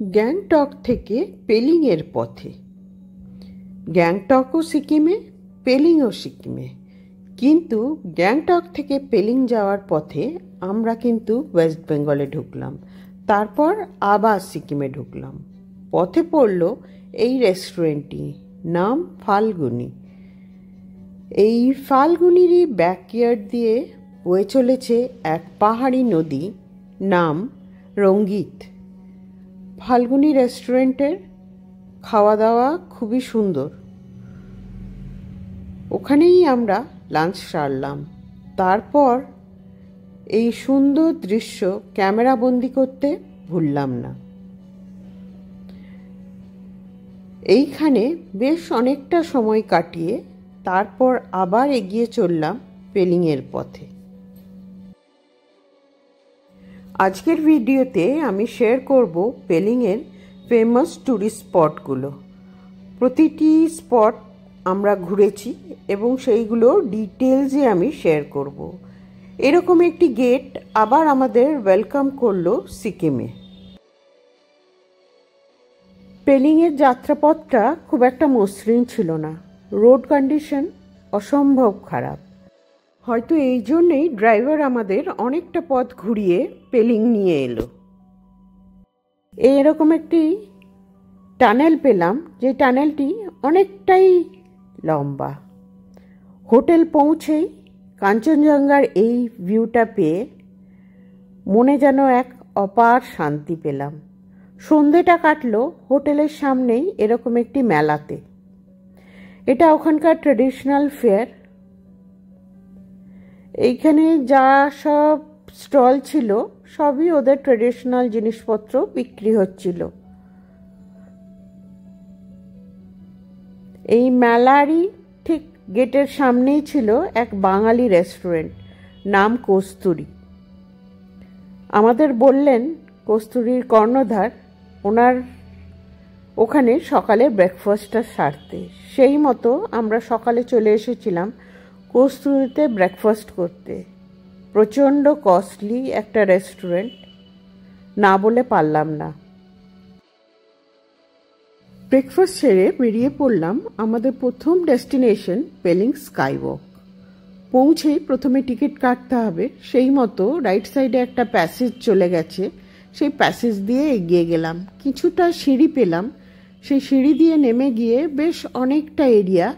গ্যাংটক থেকে পেলিংয়ের পথে। গ্যাংটকও সিকিমে, পেলিংও সিকিমে, কিন্তু গ্যাংটক থেকে পেলিং যাওয়ার পথে আমরা কিন্তু ওয়েস্ট বেঙ্গলে ঢুকলাম, তারপর আবার সিকিমে ঢুকলাম। পথে পড়ল এই রেস্টুরেন্টটি, নাম ফাল্গুনি। এই ফাল্গুনিরই ব্যাকইয়ার্ড দিয়ে বয়ে চলেছে এক পাহাড়ি নদী, নাম রঙ্গিত। ফাল্গুনি রেস্টুরেন্টের খাওয়া দাওয়া খুবই সুন্দর। ওখানেই আমরা লাঞ্চ সারলাম। তারপর এই সুন্দর দৃশ্য ক্যামেরাবন্দি করতে ভুললাম না। এইখানে বেশ অনেকটা সময় কাটিয়ে তারপর আবার এগিয়ে চললাম পেলিংয়ের পথে। আজকের ভিডিওতে আমি শেয়ার করব পেলিংয়ের ফেমাস ট্যুরিস্ট স্পটগুলো। প্রতিটি স্পট আমরা ঘুরেছি এবং সেইগুলো ডিটেলসে আমি শেয়ার করব। এরকম একটি গেট আবার আমাদের ওয়েলকাম করলো সিকিমে। পেলিংয়ের যাত্রাপথটা খুব একটা মসৃণ ছিল না, রোড কন্ডিশন অসম্ভব খারাপ। হয়তো এই জন্যেই ড্রাইভার আমাদের অনেকটা পথ ঘুরিয়ে পেলিং নিয়ে এলো। এরকম একটি টানেল পেলাম, যে টানেলটি অনেকটাই লম্বা। হোটেল পৌঁছেই কাঞ্চনজঙ্ঘার এই ভিউটা পেয়ে মনে যেন এক অপার শান্তি পেলাম। সন্ধেটা কাটলো হোটেলের সামনেই এরকম একটি মেলাতে। এটা ওখানকার ট্রেডিশনাল ফেয়ার। এইখানে যা সব স্টল ছিল সবই ওদের ট্রেডিশনাল জিনিসপত্র বিক্রি হচ্ছিল। এই মেলারই ঠিক গেটের সামনেই ছিল এক বাঙালি রেস্টুরেন্ট, নাম কস্তুরী। আমাদের বললেন কস্তুরীর কর্ণধার ওনার ওখানে সকালে ব্রেকফাস্টটা সারতে। সেই মতো আমরা সকালে চলে এসেছিলাম কস্তুরীতে ব্রেকফাস্ট করতে। প্রচণ্ড কস্টলি একটা রেস্টুরেন্ট, না বলে পারলাম না। ব্রেকফাস্ট সেরে বেরিয়ে পড়লাম আমাদের প্রথম ডেস্টিনেশন পেলিং স্কাইওয়াক। পৌঁছেই প্রথমে টিকিট কাটতে হবে, সেই মতো রাইট সাইডে একটা প্যাসেজ চলে গেছে, সেই প্যাসেজ দিয়ে এগিয়ে গেলাম। কিছুটা সিঁড়ি পেলাম, সেই সিঁড়ি দিয়ে নেমে গিয়ে বেশ অনেকটা এরিয়া।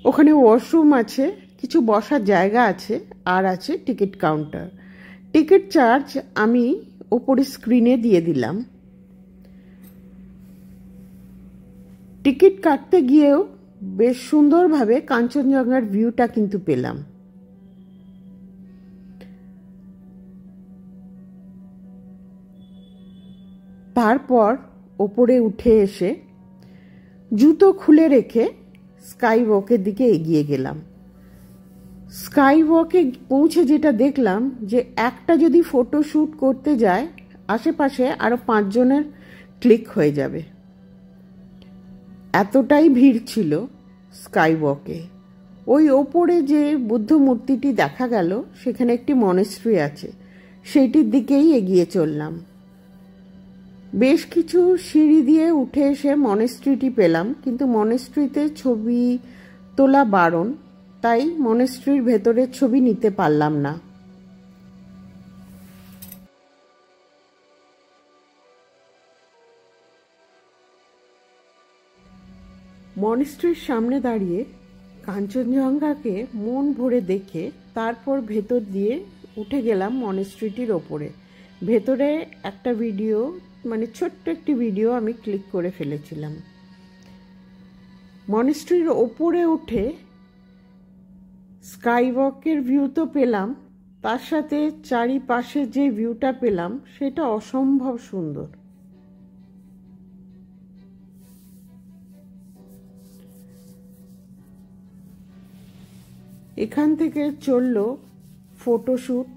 ওখানে ওয়াশরুম আছে, কিছু বসার জায়গা আছে, আর আছে টিকিট কাউন্টার। টিকিট চার্জ আমি ওপরে স্ক্রিনে দিয়ে দিলাম। টিকিট কাটতে গিয়েও বেশ সুন্দরভাবে কাঞ্চনজঙ্ঘার ভিউটা কিন্তু পেলাম। তারপর ওপরে উঠে এসে জুতো খুলে রেখে স্কাই ওয়াকের দিকে এগিয়ে গেলাম। স্কাই ওয়াকে পৌঁছে যেটা দেখলাম যে একটা যদি ফটো শ্যুট করতে যায় আশেপাশে আরো 5 জনের ক্লিক হয়ে যাবে, এতটাই ভিড় ছিল স্কাই ওয়াকে। ওই ওপরে যে বুদ্ধ মূর্তিটি দেখা গেল সেখানে একটি মনেস্ট্রি আছে, সেইটির দিকেই এগিয়ে চললাম। বেশ কিছু সিঁড়ি দিয়ে উঠে এসে মনেস্ট্রিটি পেলাম, কিন্তু মনেস্ট্রিতে ছবি তোলা বারণ, তাই মনেস্ট্রির ভেতরের ছবি নিতে পারলাম না। মনেস্ট্রির সামনে দাঁড়িয়ে কাঞ্চনজঙ্ঘাকে মন ভরে দেখে তারপর ভেতর দিয়ে উঠে গেলাম মনেস্ট্রিটির ওপরে। ভেতরে একটা ভিডিও, মানে ছোট্ট একটি ভিডিও আমি ক্লিক করে ফেলেছিলাম। মনেস্ট্রির ওপরে উঠে স্কাই ওয়াকের ভিউ তো পেলাম, তার সাথে চারিপাশে যে ভিউটা পেলাম সেটা অসম্ভব সুন্দর। এখান থেকে চলল ফটোশ্যুট।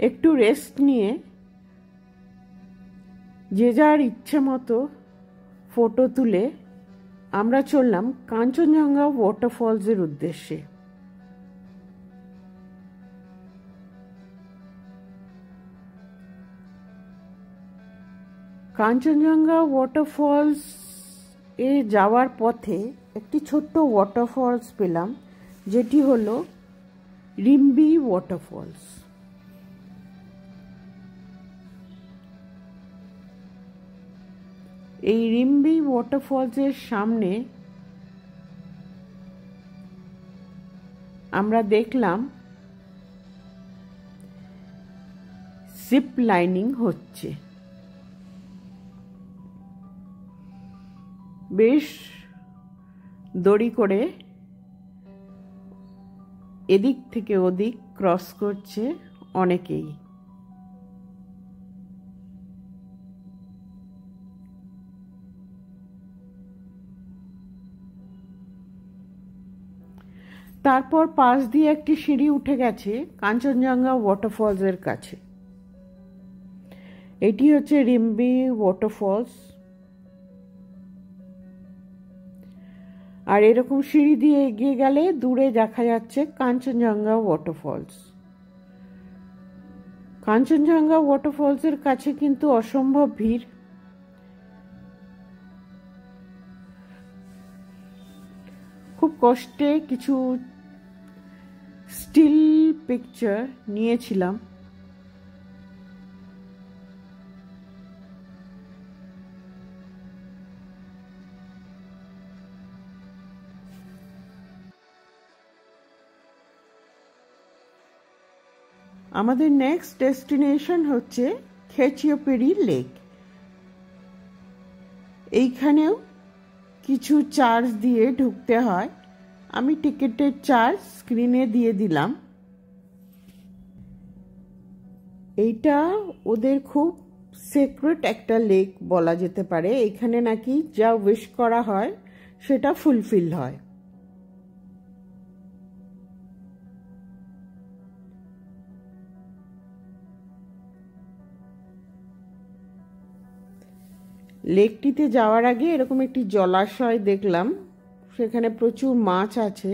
একটু রেস্ট নিয়ে যে যার ইচ্ছে মতো ফটো তুলে আমরা চললাম কাঞ্চনজঙ্ঘা ওয়াটারফলসের উদ্দেশ্যে। কাঞ্চনজঙ্ঘা ওয়াটারফলস এ যাওয়ার পথে একটি ছোট্ট ওয়াটারফলস পেলাম, যেটি হলো রিম্বি ওয়াটারফলস। এই রিম্বি ওয়াটারফলসের সামনে আমরা দেখলাম জিপ লাইনিং হচ্ছে। বেশ দড়ি করে এদিক থেকে ওদিক ক্রস করছে অনেকেই। তারপর পাশ দিয়ে একটি সিঁড়ি উঠে গেছে কাঞ্চনজঙ্ঘা ওয়াটারফলসের কাছে। এটি হচ্ছে রিম্বি ওয়াটারফলস। আর এরকম সিঁড়ি দিয়ে এগিয়ে গেলে দূরে দেখা যাচ্ছে কাঞ্চনজঙ্ঘা ওয়াটারফলস। কাঞ্চনজঙ্ঘা ওয়াটারফলসের কাছে কিন্তু অসম্ভব ভিড়। খুব কষ্টে কিছু স্টিল পিকচার নিয়েছিলাম। আমাদের নেক্সট ডেস্টিনেশন হচ্ছে খেচিওপেরি লেক। এইখানেও কিছু চার্জ দিয়ে ঢুকতে হয়। আমি টিকিটের চার্জ স্ক্রিনে দিয়ে দিলাম। এইটা ওদের খুব সিক্রেট একটা লেক বলা যেতে পারে। এখানে নাকি যা উইশ করা হয় সেটা ফুলফিল হয়। লেকটিতে যাওয়ার আগে এরকম একটি জলাশয় দেখলাম, সেখানে প্রচুর মাছ আছে।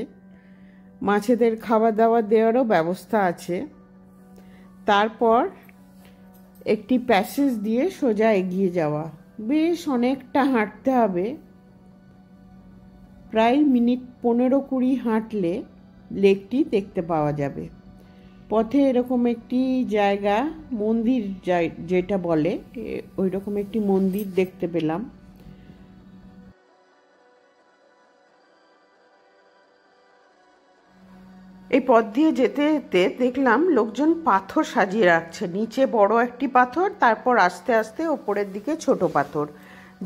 মাছেদের খাবার দাবার দেওয়ারও ব্যবস্থা আছে। তারপর একটি প্যাসেজ দিয়ে সোজা এগিয়ে যাওয়া। বেশ অনেকটা হাঁটতে হবে, প্রায় মিনিট 15-20 হাঁটলে লেকটি দেখতে পাওয়া যাবে। পথে এরকম একটি জায়গা, মন্দির যেটা বলে, ওই রকম একটি মন্দির দেখতে পেলাম। এই পথ দিয়ে যেতে যেতে দেখলাম লোকজন পাথর সাজিয়ে রাখছে। নিচে বড় একটি পাথর, তারপর আস্তে আস্তে ওপরের দিকে ছোট পাথর।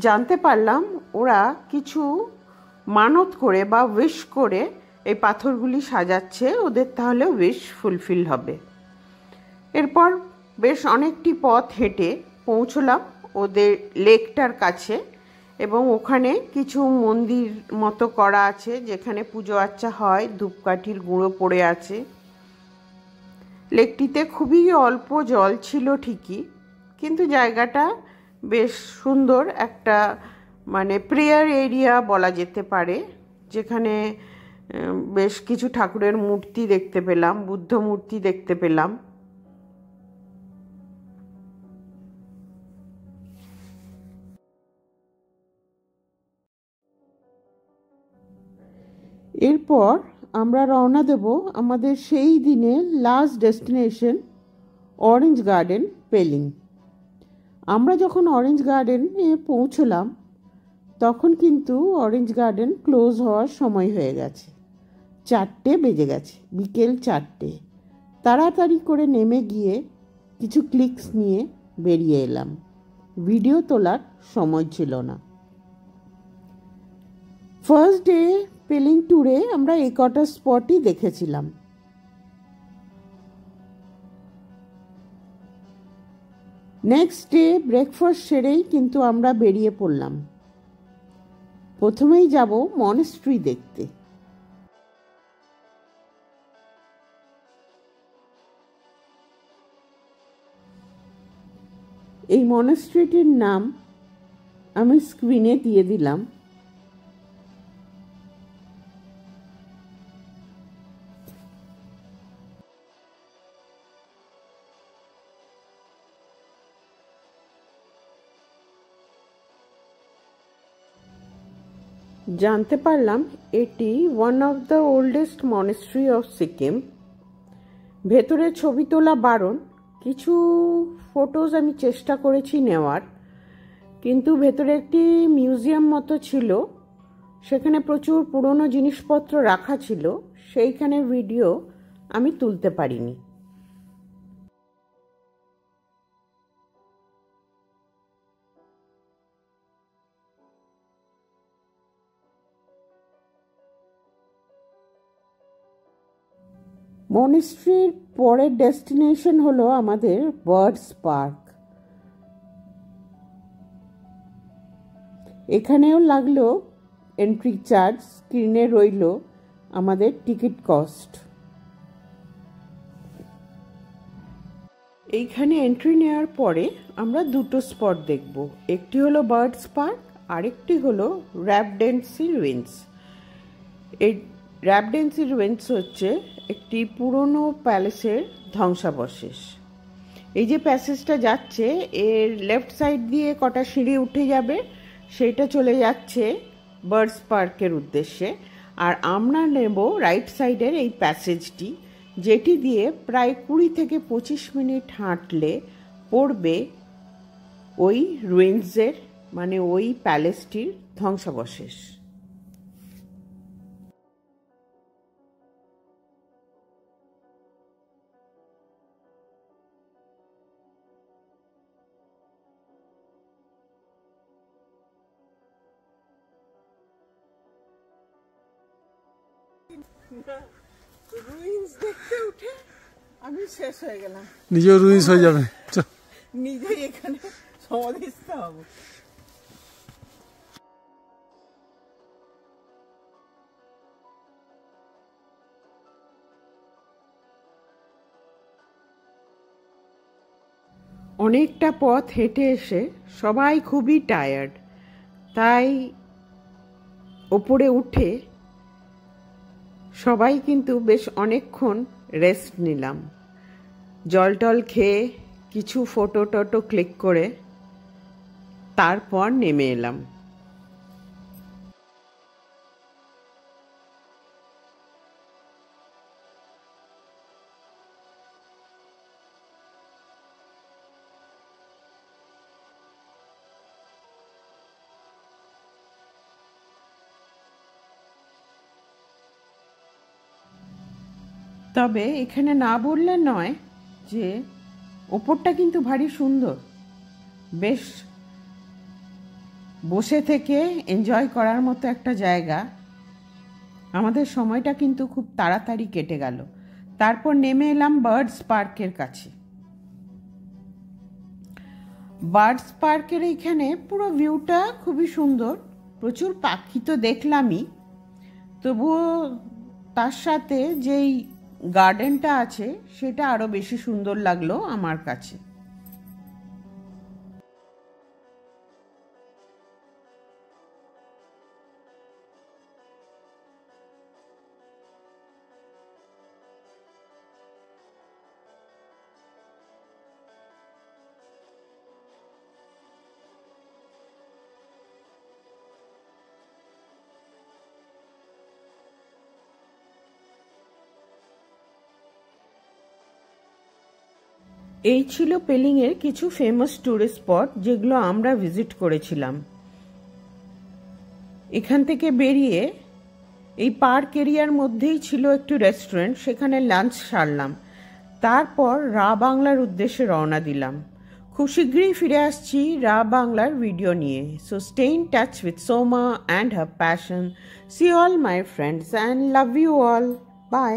জানতে পারলাম ওরা কিছু মানত করে বা উইশ করে এই পাথরগুলি সাজাচ্ছে, ওদের তাহলে উইশ ফুলফিল হবে। এরপর বেশ অনেকটি পথ হেঁটে পৌঁছলাম ওদের লেকটার কাছে, এবং ওখানে কিছু মন্দির মতো করা আছে যেখানে পুজো আর্চা হয়। ধূপকাঠির গুঁড়ো পড়ে আছে। লেকটিতে খুবই অল্প জল ছিল ঠিকই, কিন্তু জায়গাটা বেশ সুন্দর। একটা মানে প্রেয়ার এরিয়া বলা যেতে পারে, যেখানে বেশ কিছু ঠাকুরের মূর্তি দেখতে পেলাম, বুদ্ধ মূর্তি দেখতে পেলাম। এরপর আমরা রওনা দেব আমাদের সেই দিনের last destination orange garden, Pelling. আমরা যখন অরেঞ্জ গার্ডেনে পৌঁছলাম তখন কিন্তু অরেঞ্জ গার্ডেন ক্লোজ হওয়ার সময় হয়ে গেছে। 4টে বেজে গেছে, বিকেল 4টে। তাড়াতাড়ি করে নেমে গিয়ে কিছু ক্লিকস নিয়ে বেরিয়ে এলাম। ভিডিও তোলার সময় ছিল না। ফার্স্ট ডে পেলিং ট্যুরে আমরা এই কটা স্পটই দেখেছিলাম। নেক্সট ডে ব্রেকফাস্ট সেরেই কিন্তু আমরা বেরিয়ে পড়লাম। প্রথমেই যাব মনেস্ট্রি দেখতে। এই মনেস্ট্রিটির নাম আমি স্ক্রিনে দিয়ে দিলাম। জানতে পারলাম এটি one of the oldest monastery of Sikkim. ভেতরে ছবি তোলা বারণ, কিছু ফটোজ আমি চেষ্টা করেছি নেওয়ার, কিন্তু ভেতরে একটি মিউজিয়াম মতো ছিল, সেখানে প্রচুর পুরনো জিনিসপত্র রাখা ছিল, সেইখানে ভিডিও আমি তুলতে পারিনি। মনেস্ট্রির পরের ডেস্টিনেশন হলো আমাদের বার্ডস পার্ক। এখানেও লাগলো এন্ট্রি চার্জ, স্ক্রিনে রইল আমাদের টিকিট কস্ট। এইখানে এন্ট্রি নেওয়ার পরে আমরা দুটো স্পট দেখব, একটি হলো বার্ডস পার্ক, আরেকটি হলো র্যাবডেন্সি রুইন্স। এই র্যাবডেন্সি রুইন্স হচ্ছে একটি পুরনো প্যালেসের ধ্বংসাবশেষ। এই যে প্যাসেজটা যাচ্ছে, এর লেফট সাইড দিয়ে কটা সিঁড়ি উঠে যাবে, সেইটা চলে যাচ্ছে বার্ডস পার্কের উদ্দেশ্যে, আর আমরা নেব রাইট সাইডের এই প্যাসেজটি, যেটি দিয়ে প্রায় 20 থেকে 25 মিনিট হাঁটলে পড়বে ওই রুইন্সের, মানে ওই প্যালেসটির ধ্বংসাবশেষ। রুইন্স দেখতে উঠে আমি শেষ হয়ে গেলাম, নিজেও রুইন্স হয়ে যাবে, নিজেই এখানে সমাধিস্থ হব। অনেকটা পথ হেঁটে এসে সবাই খুবই টায়ার্ড, তাই ওপরে উঠে সবাই কিন্তু বেশ অনেকক্ষণ রেস্ট নিলাম, জল টল খেয়ে কিছু ফটো টটো ক্লিক করে তারপর নেমে এলাম। তবে এখানে না বললে নয় যে ওপরটা কিন্তু ভারী সুন্দর, বেশ বসে থেকে এনজয় করার মতো একটা জায়গা। আমাদের সময়টা কিন্তু খুব তাড়াতাড়ি কেটে গেল। তারপর নেমে এলাম বার্ডস পার্কের কাছে। বার্ডস পার্কের এইখানে পুরো ভিউটা খুবই সুন্দর, প্রচুর পাখি তো দেখলামই, তবুও তার সাথে যেই গার্ডেনটা আছে সেটা আরো বেশি সুন্দর লাগলো আমার কাছে। এই ছিল পেলিংয়ের কিছু ফেমাস টুরিস্ট স্পট যেগুলো আমরা ভিজিট করেছিলাম। এখান থেকে বেরিয়ে এই পার্ক এরিয়ার মধ্যেই ছিল একটি রেস্টুরেন্ট, সেখানে লাঞ্চ সারলাম, তারপর রা বাংলার উদ্দেশ্যে রওনা দিলাম। খুব শীঘ্রই ফিরে আসছি রা বাংলার ভিডিও নিয়ে। So stay in touch with Soma and her passion. See all my friends and love you all. By.